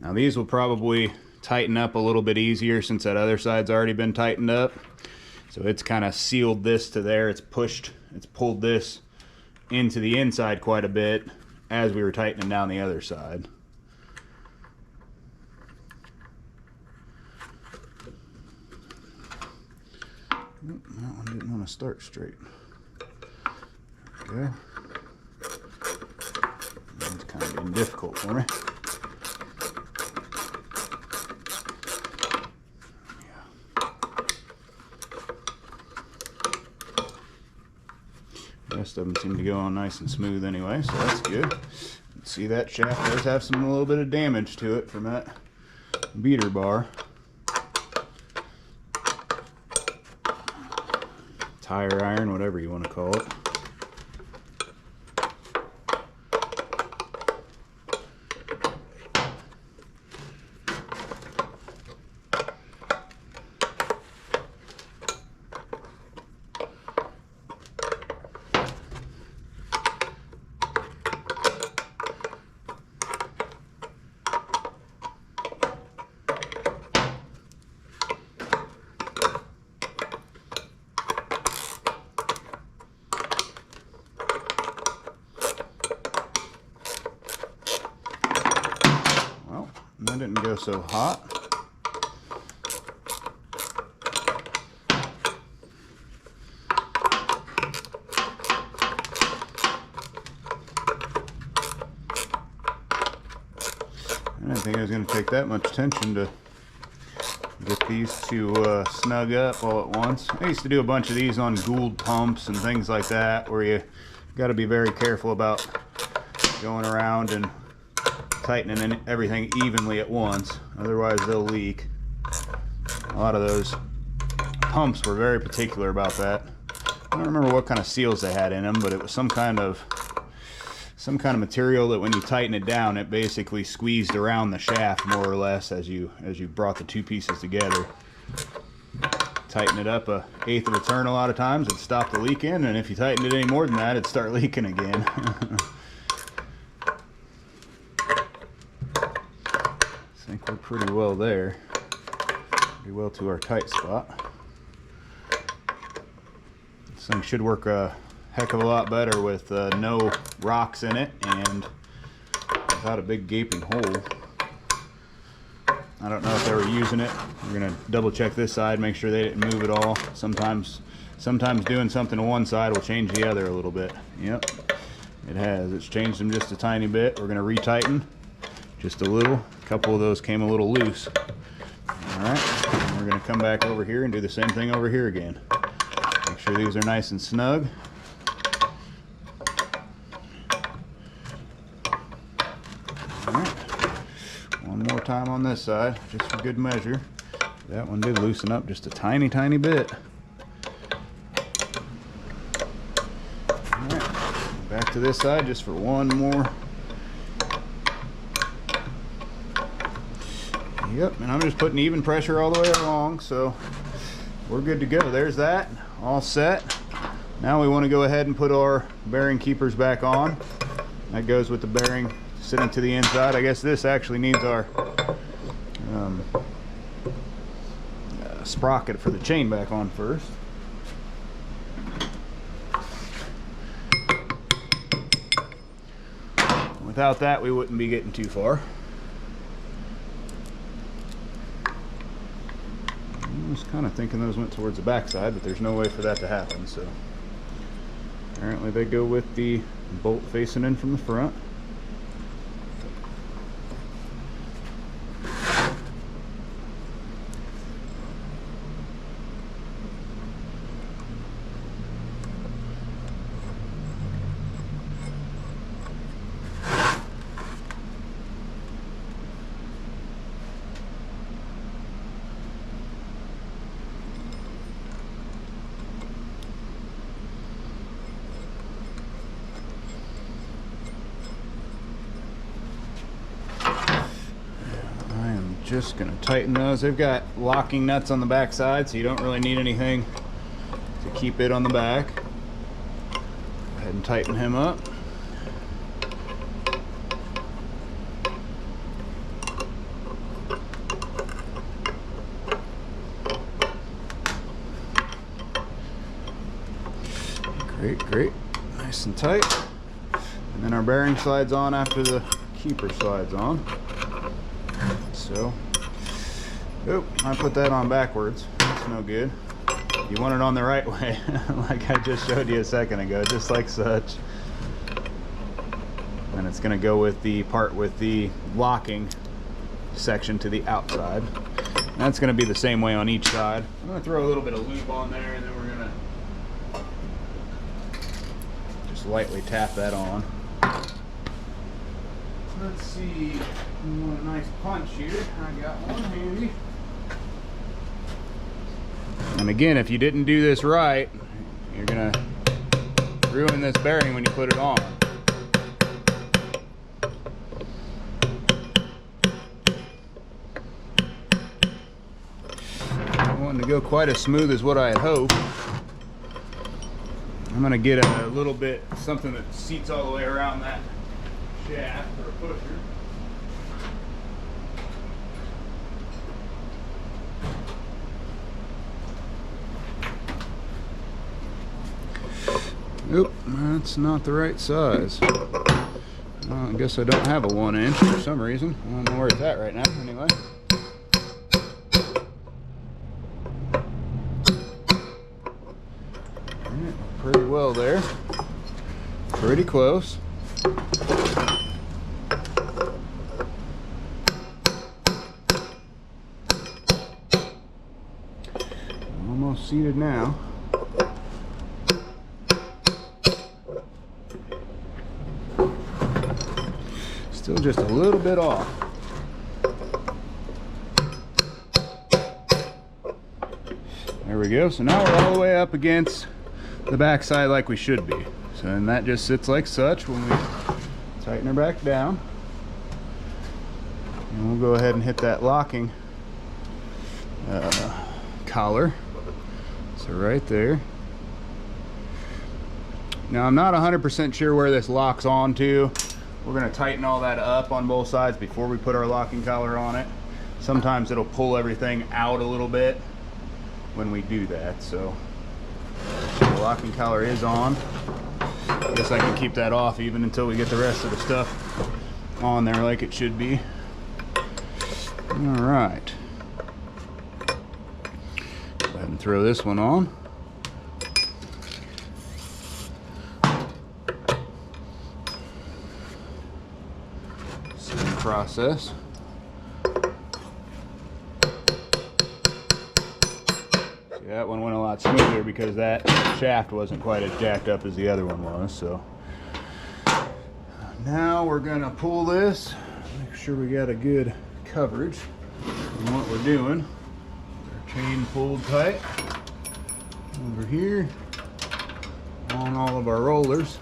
Now these will probably tighten up a little bit easier since that other side's already been tightened up. So it's kind of sealed this to there. It's pulled this into the inside quite a bit as we were tightening down the other side. That one didn't want to start straight. There we go. It's kind of getting difficult for me. The rest of them seem to go on nice and smooth anyway, so that's good. See, that shaft does have a little bit of damage to it from that beater bar. Tire iron, whatever you want to call it. that didn't go so hot. I didn't think it was going to take that much tension to get these to snug up all at once. I used to do a bunch of these on Gould pumps and things like that, where you got to be very careful about going around and tightening everything evenly at once, otherwise they'll leak. A lot of those pumps were very particular about that. I don't remember what kind of seals they had in them, but it was some kind of material that when you tighten it down, it basically squeezed around the shaft more or less as you brought the two pieces together. Tighten it up 1/8 of a turn a lot of times, it'd stop the leaking, and if you tightened it any more than that, it'd start leaking again. I think we're pretty well there. Pretty well to our tight spot. This thing should work a heck of a lot better with no rocks in it and without a big gaping hole. I don't know if they were using it. We're gonna double check this side, make sure they didn't move at all. Sometimes doing something to one side will change the other a little bit. Yep, it has. It's changed them just a tiny bit. We're gonna retighten just a little. A couple of those came a little loose. All right, and we're gonna come back over here and do the same thing over here again. Make sure these are nice and snug. One more time on this side, just for good measure. That one did loosen up just a tiny bit. Alright, back to this side just for one more. Yep, and I'm just putting even pressure all the way along, so we're good to go. There's that, all set. Now we want to go ahead and put our bearing keepers back on. That goes with the bearing sitting to the inside. I guess this actually needs our sprocket for the chain back on first. Without that, we wouldn't be getting too far. I was kind of thinking those went towards the back side, but there's no way for that to happen, so apparently they go with the bolt facing in from the front. Just gonna tighten those. They've got locking nuts on the back side, so you don't really need anything to keep it on the back. Go ahead and tighten him up. Great, nice and tight. And then our bearing slides on after the keeper slides on. So, I put that on backwards. That's no good. You want it on the right way, like I just showed you a second ago, just like such. And it's going to go with the part with the locking section to the outside. And that's going to be the same way on each side. I'm going to throw a little bit of lube on there, and then we're going to just lightly tap that on. Let's see, we want a nice punch here. I got one handy. And again, if you didn't do this right, you're gonna ruin this bearing when you put it on. I don't want it to go quite as smooth as what I had hoped. I'm gonna get a little bit, something that seats all the way around that shaft or a pusher. Nope, that's not the right size. Well, I guess I don't have a 1 inch for some reason. I don't know where it's at right now, anyway. Alright, pretty well there. Pretty close. Almost seated now. Still just a little bit off. There we go. So now we're all the way up against the back side like we should be. So and that just sits like such when we tighten her back down. And we'll go ahead and hit that locking collar. So right there. Now I'm not 100% sure where this locks onto. We're going to tighten all that up on both sides before we put our locking collar on it. Sometimes it'll pull everything out a little bit when we do that. So the locking collar is on. I guess I can keep that off even until we get the rest of the stuff on there like it should be. All right. Go ahead and throw this one on. Process. See, that one went a lot smoother because that shaft wasn't quite as jacked up as the other one was. So now we're gonna pull this, make sure we got a good coverage on what we're doing. Our chain pulled tight over here on all of our rollers.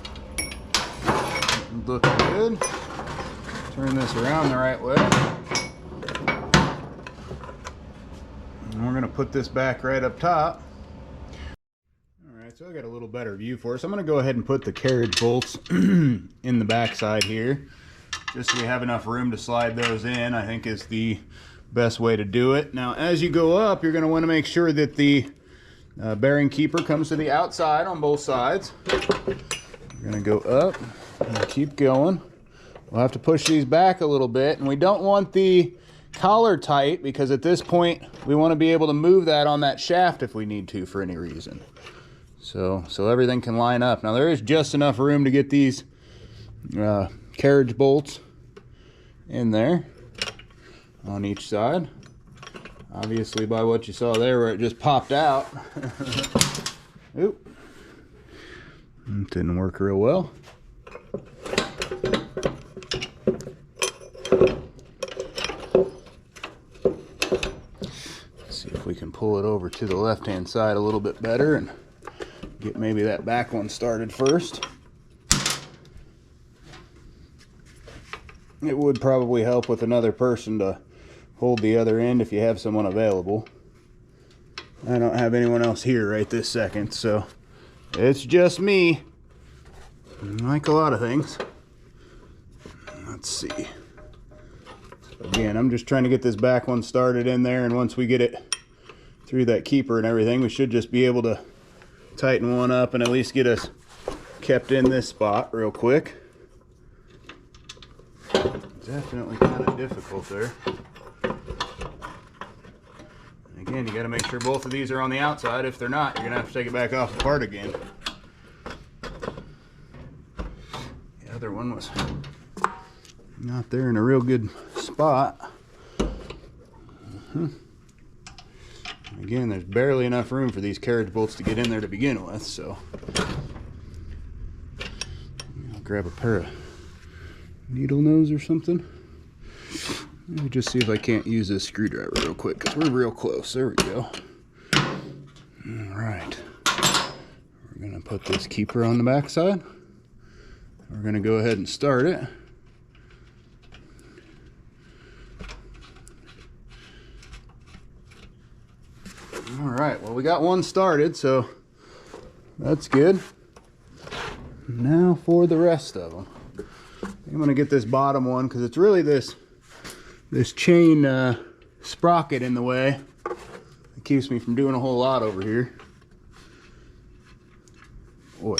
Looking good. Turn this around the right way. And we're going to put this back right up top. Alright, so I got a little better view for us. I'm going to go ahead and put the carriage bolts in the back side here. Just so we have enough room to slide those in, I think is the best way to do it. Now as you go up, you're going to want to make sure that the bearing keeper comes to the outside on both sides. We're going to go up and keep going. We'll have to push these back a little bit, and we don't want the collar tight because at this point we want to be able to move that on that shaft if we need to for any reason. So everything can line up. Now there is just enough room to get these carriage bolts in there on each side. Obviously by what you saw there where it just popped out. Oop. It didn't work real well. We can pull it over to the left hand side a little bit better and get maybe that back one started first. It would probably help with another person to hold the other end if you have someone available. I don't have anyone else here right this second, so it's just me, like a lot of things. Let's see. Again, I'm just trying to get this back one started in there, and once we get it through that keeper and everything, we should just be able to tighten one up and at least get us kept in this spot real quick. Definitely kind of difficult there. And again, you got to make sure both of these are on the outside. If they're not, you're gonna have to take it back off apart again. The other one was not there in a real good spot. Again, there's barely enough room for these carriage bolts to get in there to begin with, so I'll grab a pair of needle nose or something. Let me just see if I can't use this screwdriver real quick because we're real close. There we go. All right, we're gonna put this keeper on the back side. We're gonna go ahead and start it. All right, well, we got one started, so that's good. Now for the rest of them. I'm gonna get this bottom one because it's really this chain sprocket in the way. It keeps me from doing a whole lot over here. Boy,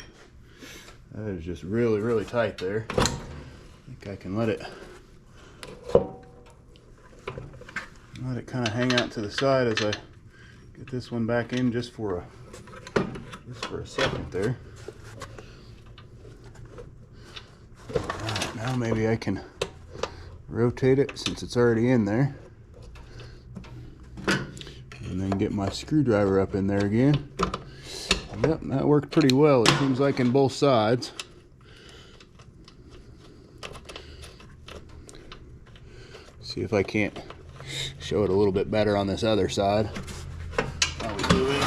that is just really, really tight there. I I can let it kind of hang out to the side as I get this one back in just for a second there. Alright, now maybe I can rotate it since it's already in there. And then get my screwdriver up in there again. Yep, that worked pretty well, it seems like, in both sides. See if I can't show it a little bit better on this other side. How we do it.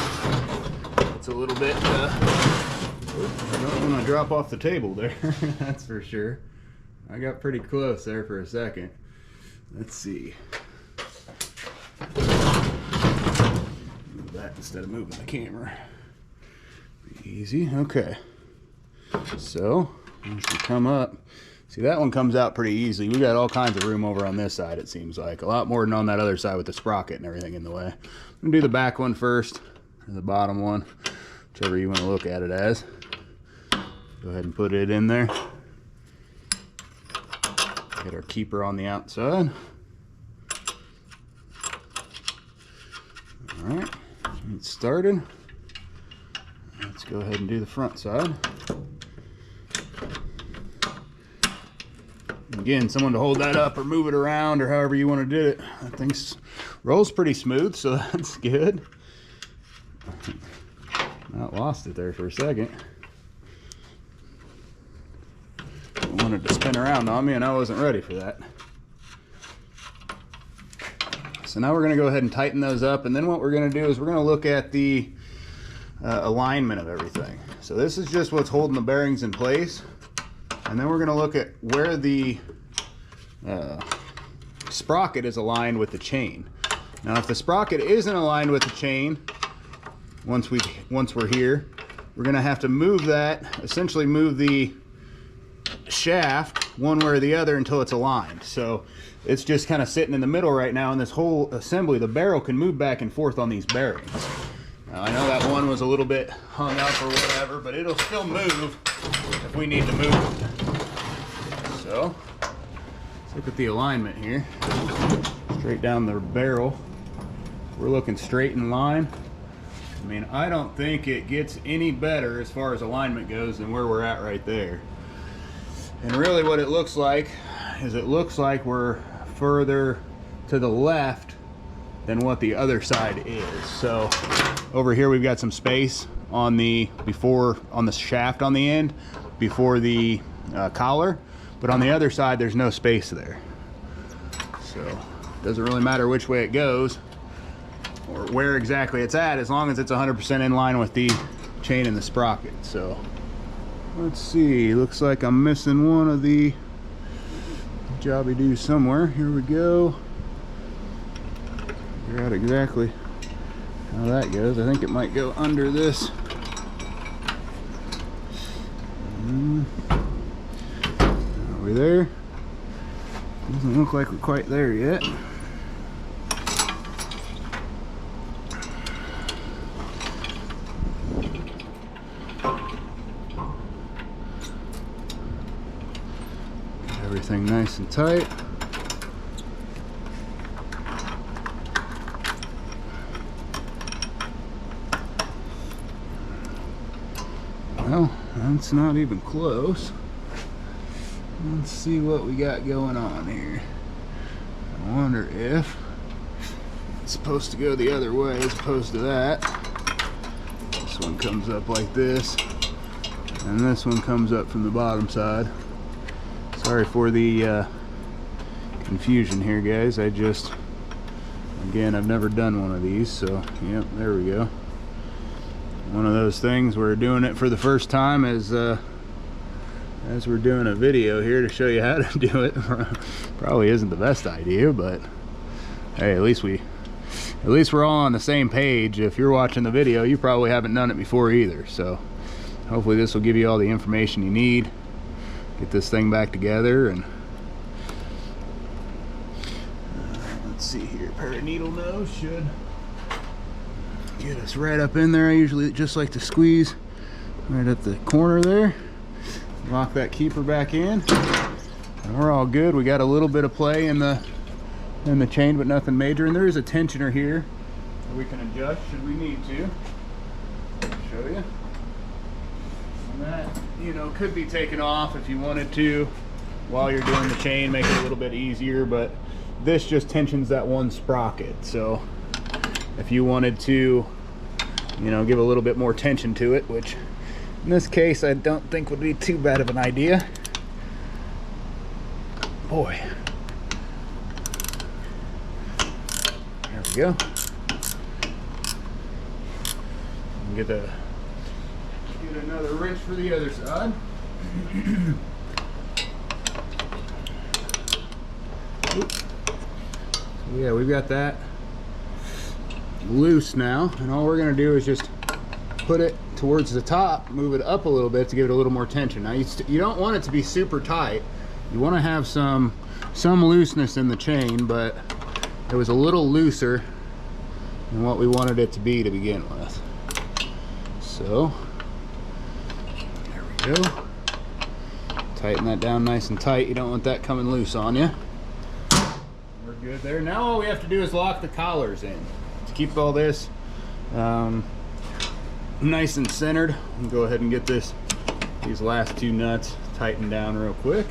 It's a little bit, I don't want to drop off the table there, that's for sure. I got pretty close there for a second. Let's see. Move that instead of moving the camera. Easy, okay. So, once we come up, see, that one comes out pretty easily. We got all kinds of room over on this side, it seems like. A lot more than on that other side with the sprocket and everything in the way. I'm gonna do the back one first, or the bottom one, whichever you want to look at it as. Go ahead and put it in there. Get our keeper on the outside. Alright, get started. Let's go ahead and do the front side. Again, someone to hold that up or move it around or however you want to do it. That thing rolls pretty smooth, so that's good. Not lost it there for a second. It wanted to spin around on me and I wasn't ready for that. So now we're going to go ahead and tighten those up, and then what we're going to do is we're going to look at the alignment of everything. So this is just what's holding the bearings in place, and then we're going to look at where the sprocket is aligned with the chain. Now if the sprocket isn't aligned with the chain, once we're here, we're going to have to move that, essentially move the shaft one way or the other until it's aligned. So it's just kind of sitting in the middle right now, and this whole assembly, the barrel can move back and forth on these bearings. Now I know that one was a little bit hung up or whatever, but it'll still move if we need to move it. So let's look at the alignment here. Straight down the barrel, we're looking straight in line. I mean, I don't think it gets any better as far as alignment goes than where we're at right there. And really what it looks like is we're further to the left than what the other side is. So over here we've got some space on the shaft on the end before the collar, but on the other side there's no space there. So it doesn't really matter which way it goes or where exactly it's at, as long as it's 100% in line with the chain and the sprocket. So let's see, looks like I'm missing one of the jobby-doos somewhere. Here we go. Figure out exactly how that goes. I think it might go under this. Are we there? Doesn't look like we're quite there yet. Everything nice and tight. Well, that's not even close. Let's see what we got going on here. I wonder if it's supposed to go the other way as opposed to that. This one comes up like this, and this one comes up from the bottom side. Sorry for the confusion here, guys. Again, I've never done one of these, so yep, there we go. One of those things we're doing it for the first time as we're doing a video here to show you how to do it. Probably isn't the best idea, but hey, at least we're all on the same page. If you're watching the video, you probably haven't done it before either, so hopefully this will give you all the information you need. Get this thing back together, and let's see here, a pair of needle nose should get us right up in there. I usually just like to squeeze right at the corner there, lock that keeper back in, And we're all good. We got a little bit of play in the chain, but nothing major. And there is a tensioner here that we can adjust should we need to. I'll show you. And that, you know, could be taken off if you wanted to while you're doing the chain, make it a little bit easier, but this just tensions that one sprocket. So if you wanted to, you know, give a little bit more tension to it, which in this case I don't think would be too bad of an idea. Boy. There we go. Get another wrench for the other side. So yeah, we've got that loose now, and all we're going to do is just put it towards the top, move it up a little bit to give it a little more tension. Now you don't want it to be super tight. You want to have some looseness in the chain, but it was a little looser than what we wanted it to be to begin with. So there we go. Tighten that down nice and tight. You don't want that coming loose on you. We're good there. Now all we have to do is lock the collars in to keep all this nice and centered. We'll go ahead and get these last two nuts tightened down real quick.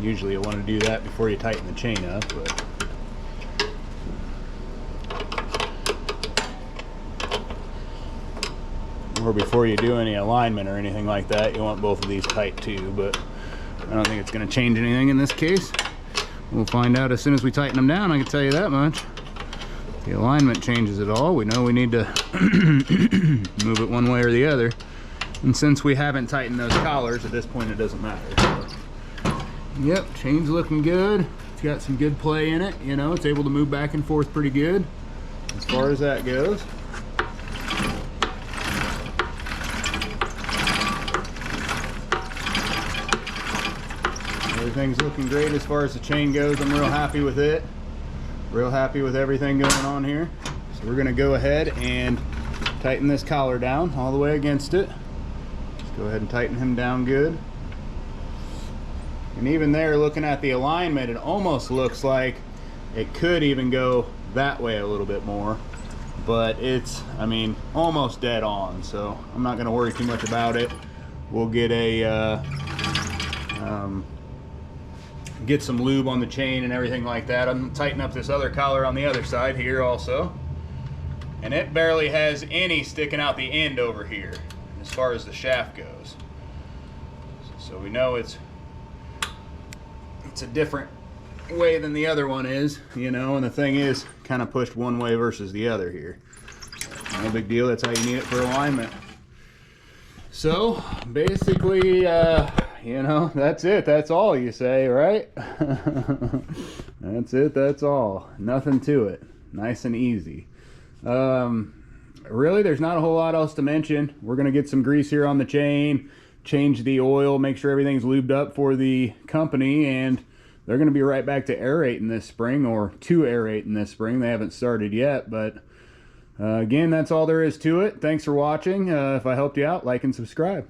Usually you want to do that before you tighten the chain up, but or before you do any alignment or anything like that, you want both of these tight too, but I don't think it's going to change anything in this case. We'll find out as soon as we tighten them down, I can tell you that much. If the alignment changes at all, we know we need to move it one way or the other. And since we haven't tightened those collars, at this point it doesn't matter. So, yep, chain's looking good. It's got some good play in it, you know, it's able to move back and forth pretty good as far as that goes. Everything's looking great as far as the chain goes. I'm real happy with it. Real happy with everything going on here. So we're gonna go ahead and tighten this collar down all the way against it. Let's go ahead and tighten him down good. And even there, looking at the alignment, it almost looks like it could even go that way a little bit more, but it's, I mean, almost dead on. So I'm not gonna worry too much about it. We'll get get some lube on the chain and everything like that. I'm tightening up this other collar on the other side here also, and it barely has any sticking out the end over here as far as the shaft goes. So we know it's a different way than the other one is, you know, and the thing is kind of pushed one way versus the other here. No big deal, that's how you need it for alignment. So basically, you know, that's it. That's all you say, right? That's it. That's all. Nothing to it. Nice and easy. Really, there's not a whole lot else to mention. We're going to get some grease here on the chain, change the oil, make sure everything's lubed up for the company, and they're going to be right back to aerating this spring, or to aerating this spring. They haven't started yet, but again, that's all there is to it. Thanks for watching. If I helped you out, like and subscribe.